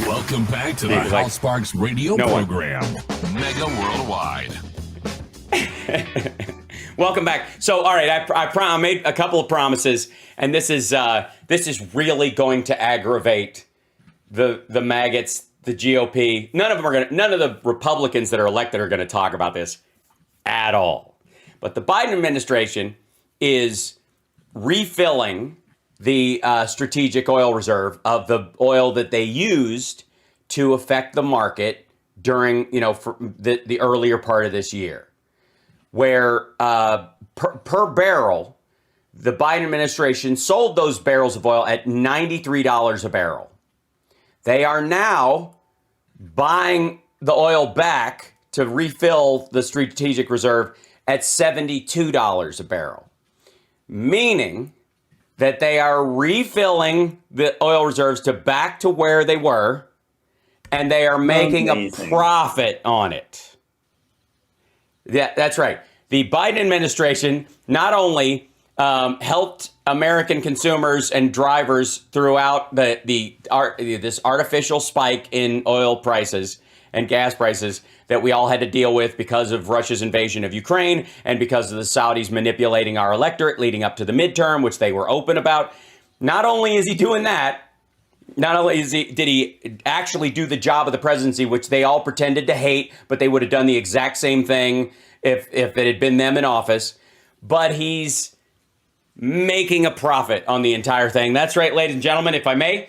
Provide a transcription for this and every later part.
Welcome back to the Hal Sparks radio program, Mega Worldwide. Welcome back. So, all right, I made a couple of promises, and this is really going to aggravate the maggots, the GOP. None of the Republicans that are elected are going to talk about this at all. But the Biden administration is refilling the strategic oil reserve of the oil that they used to affect the market during, for the earlier part of this year, where per barrel, the Biden administration sold those barrels of oil at $93 a barrel. They are now buying the oil back to refill the strategic reserve at $72 a barrel, meaning that they are refilling the oil reserves back to where they were, and they are making a profit on it. Yeah, that's right. The Biden administration not only helped American consumers and drivers throughout this artificial spike in oil prices and gas prices that we all had to deal with because of Russia's invasion of Ukraine and because of the Saudis manipulating our electorate leading up to the midterm, which they were open about. Not only is he doing that, not only did he actually do the job of the presidency, which they all pretended to hate, but they would have done the exact same thing if it had been them in office, but he's making a profit on the entire thing. That's right, ladies and gentlemen, if I may.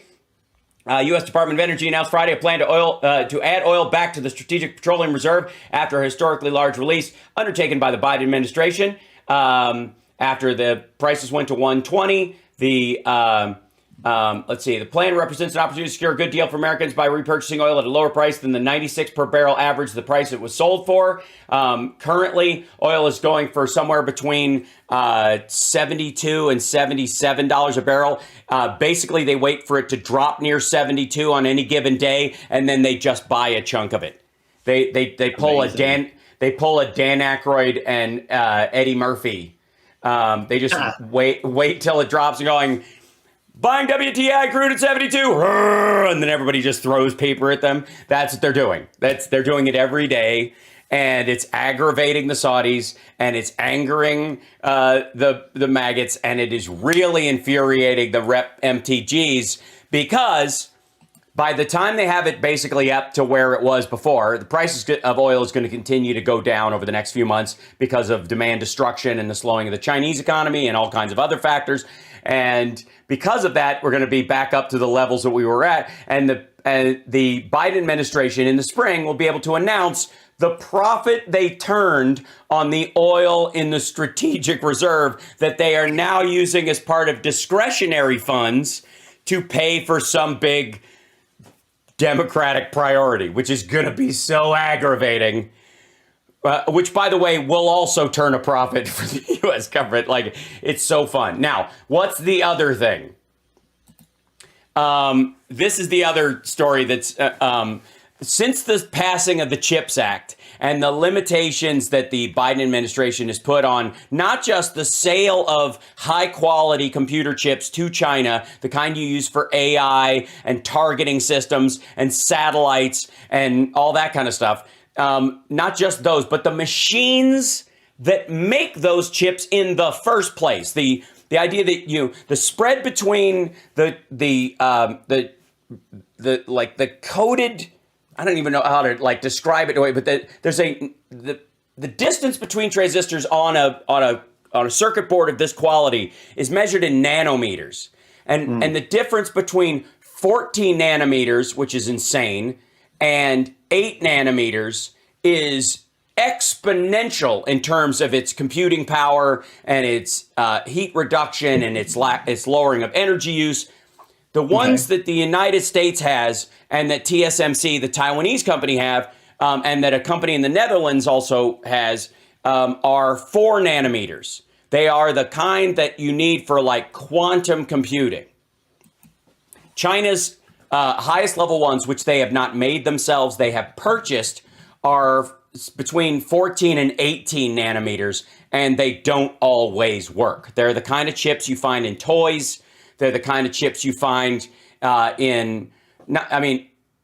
U.S. Department of Energy announced Friday a plan to add oil back to the Strategic Petroleum Reserve after a historically large release undertaken by the Biden administration. After the prices went to $120, the plan represents an opportunity to secure a good deal for Americans by repurchasing oil at a lower price than the 96 per barrel average, the price it was sold for. Currently, oil is going for somewhere between $72 and $77 a barrel. Basically, they wait for it to drop near 72 on any given day, and then they just buy a chunk of it. They pull Dan Aykroyd and Eddie Murphy. They just wait till it drops and going, buying WTI crude at 72, and then everybody just throws paper at them. That's what they're doing. They're doing it every day, and it's aggravating the Saudis, and it's angering the maggots, and it is really infuriating the Rep MTGs, because by the time they have it basically up to where it was before, the price of oil is going to continue to go down over the next few months because of demand destruction and the slowing of the Chinese economy and all kinds of other factors. And because of that, we're going to be back up to the levels that we were at. And the Biden administration in the spring will be able to announce the profit they turned on the oil in the strategic reserve that they are now using as part of discretionary funds to pay for some big Democratic priority, which is going to be so aggravating. Which, by the way, will also turn a profit for the U.S. government. Like, it's so fun. Now, what's the other thing? This is the other story that's since the passing of the CHIPS Act and the limitations that the Biden administration has put on not just the sale of high quality computer chips to China, the kind you use for AI and targeting systems and satellites and all that kind of stuff. Not just those, but the machines that make those chips in the first place. The idea that the spread between the coded, I don't even know how to describe it, but the distance between transistors on a circuit board of this quality is measured in nanometers, and the difference between 14 nanometers, which is insane, and 8 nanometers is exponential in terms of its computing power and its heat reduction and its lowering of energy use. The ones that the United States has and that TSMC, the Taiwanese company, have, and that a company in the Netherlands also has, are 4 nanometers. They are the kind that you need for quantum computing. China's highest level ones, which they have not made themselves, they have purchased, are between 14 and 18 nanometers, and they don't always work. They're the kind of chips you find in toys. They're the kind of chips you find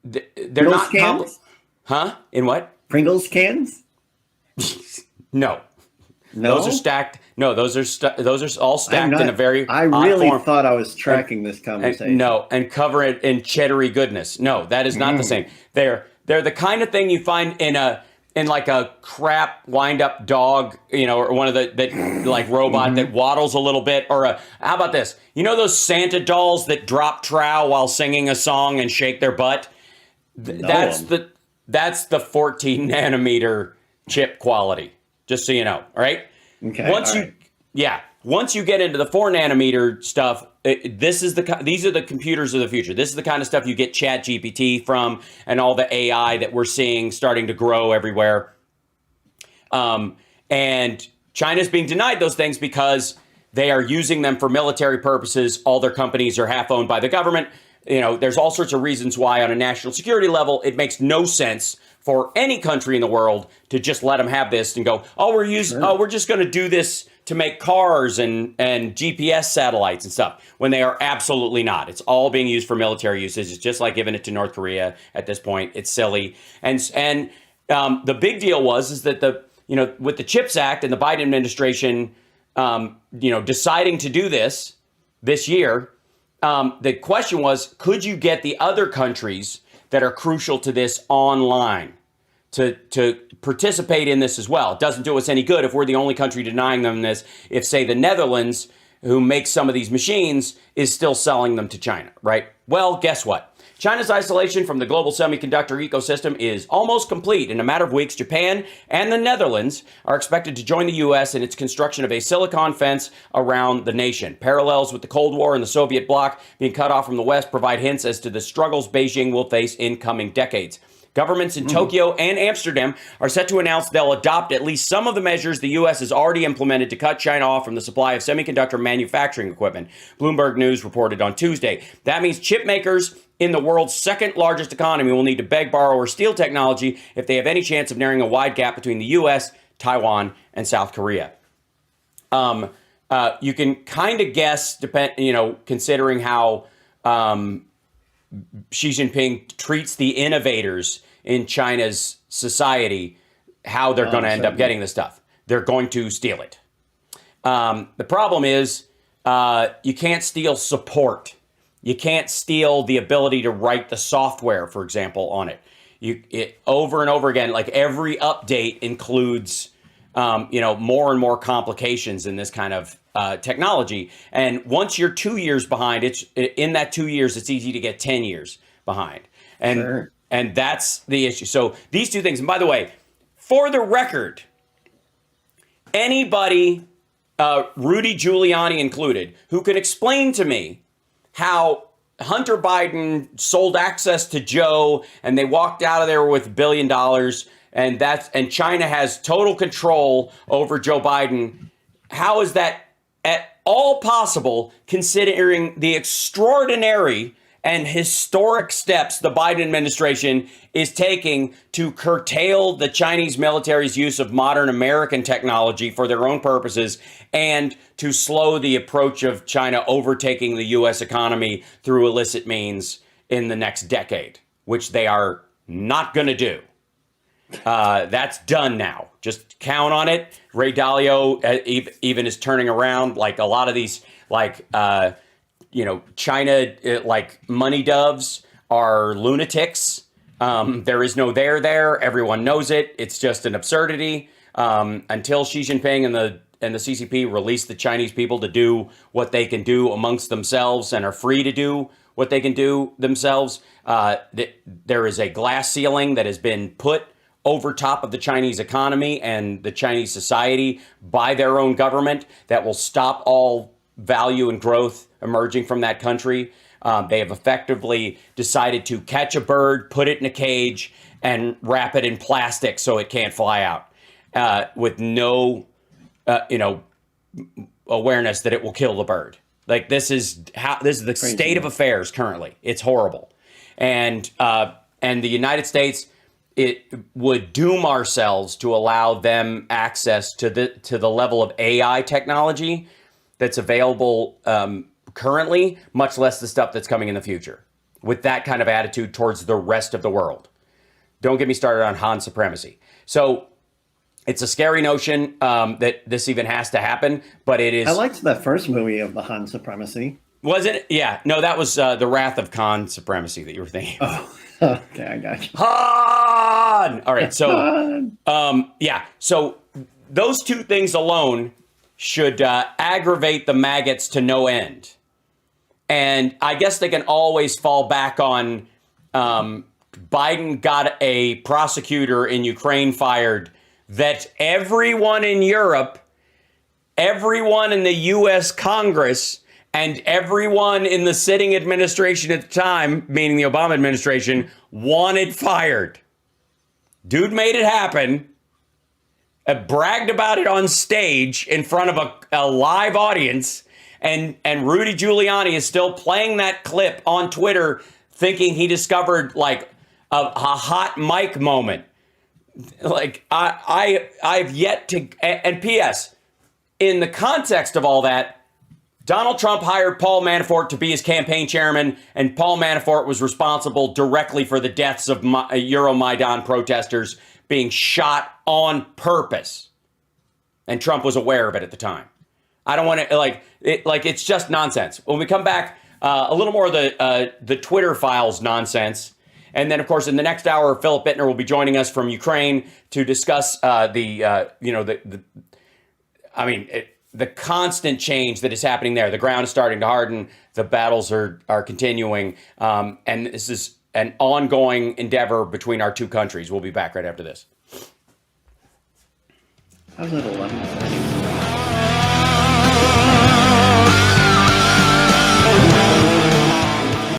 they're Pringles not cans? Huh? In what? Pringles cans? No. No. Those are stacked. No, those are all stacked in a very I odd really form. thought I was tracking this conversation. And cover it in cheddary goodness. No, that is not the same. They're the kind of thing you find in like a crap wind up dog, or one of that like robot that waddles a little bit, or how about this? You know those Santa dolls that drop trow while singing a song and shake their butt? That's the 14 nanometer chip quality. Just so you know, all right? Okay. Once you get into the 4 nanometer stuff, these are the computers of the future. This is the kind of stuff you get ChatGPT from, and all the AI that we're seeing starting to grow everywhere. And China's being denied those things because they are using them for military purposes. All their companies are half owned by the government. There's all sorts of reasons why on a national security level, it makes no sense for any country in the world to just let them have this and go, we're just going to do this to make cars and GPS satellites and stuff, when they are absolutely not. It's all being used for military uses. It's just like giving it to North Korea at this point. It's silly. And the big deal is that with the CHIPS Act and the Biden administration, deciding to do this year, the question was, could you get the other countries that are crucial to this online to participate in this as well? It doesn't do us any good if we're the only country denying them this, if, say, the Netherlands, who makes some of these machines, is still selling them to China, right? Well, guess what? China's isolation from the global semiconductor ecosystem is almost complete. In a matter of weeks, Japan and the Netherlands are expected to join the U.S. in its construction of a silicon fence around the nation. Parallels with the Cold War and the Soviet bloc being cut off from the West provide hints as to the struggles Beijing will face in coming decades. Governments in Tokyo and Amsterdam are set to announce they'll adopt at least some of the measures the U.S. has already implemented to cut China off from the supply of semiconductor manufacturing equipment. Bloomberg News reported on Tuesday. That means chip makers in the world's second largest economy will need to beg, borrow, or steal technology if they have any chance of narrowing a wide gap between the U.S., Taiwan, and South Korea. You can kind of guess, considering how Xi Jinping treats the innovators in China's society, how they're going to end up getting this stuff. They're going to steal it. The problem is you can't steal support. You can't steal the ability to write the software, for example, on it. It over and over again, like every update includes, more and more complications in this kind of technology. And once you're 2 years behind, in that 2 years, it's easy to get 10 years behind. And that's the issue. So these two things, and by the way, for the record, anybody, Rudy Giuliani included, who can explain to me how Hunter Biden sold access to Joe and they walked out of there with $1 billion, and China has total control over Joe Biden. How is that at all possible, considering the extraordinary and historic steps the Biden administration is taking to curtail the Chinese military's use of modern American technology for their own purposes, and to slow the approach of China overtaking the U.S. economy through illicit means in the next decade, which they are not going to do. That's done now. Just count on it. Ray Dalio even is turning around, like a lot of these, China, like money doves are lunatics. There is no there. Everyone knows it. It's just an absurdity. Until Xi Jinping and the CCP release the Chinese people to do what they can do amongst themselves and are free to do what they can do themselves, there is a glass ceiling that has been put over top of the Chinese economy and the Chinese society by their own government that will stop all value and growth emerging from that country. They have effectively decided to catch a bird, put it in a cage, and wrap it in plastic so it can't fly out, with no, awareness that it will kill the bird. Like this is the state of affairs currently. It's horrible, and the United States, it would doom ourselves to allow them access to the level of AI technology that's available currently, much less the stuff that's coming in the future. with that kind of attitude towards the rest of the world. Don't get me started on Han supremacy. So it's a scary notion that this even has to happen, but it is. I liked the first movie of the Han supremacy. Was it? Yeah. No, that was The Wrath of Khan Supremacy that you were thinking. Oh, okay, I got you. Han! All right, so, yeah. So those two things alone should aggravate the maggots to no end. And I guess they can always fall back on Biden got a prosecutor in Ukraine fired, that everyone in Europe, everyone in the U.S. Congress, and everyone in the sitting administration at the time, meaning the Obama administration, wanted fired. Dude made it happen, bragged about it on stage in front of a live audience, and Rudy Giuliani is still playing that clip on Twitter thinking he discovered like a hot mic moment. Like, I've yet to, and P.S., in the context of all that, Donald Trump hired Paul Manafort to be his campaign chairman, and Paul Manafort was responsible directly for the deaths of Euromaidan protesters being shot on purpose. And Trump was aware of it at the time. I don't want to, it's just nonsense. When we come back, a little more of the Twitter files nonsense. And then, of course, in the next hour, Philip Bittner will be joining us from Ukraine to discuss the constant change that is happening there. The ground is starting to harden. The battles are continuing. And this is an ongoing endeavor between our two countries. We'll be back right after this. I was at 11:30.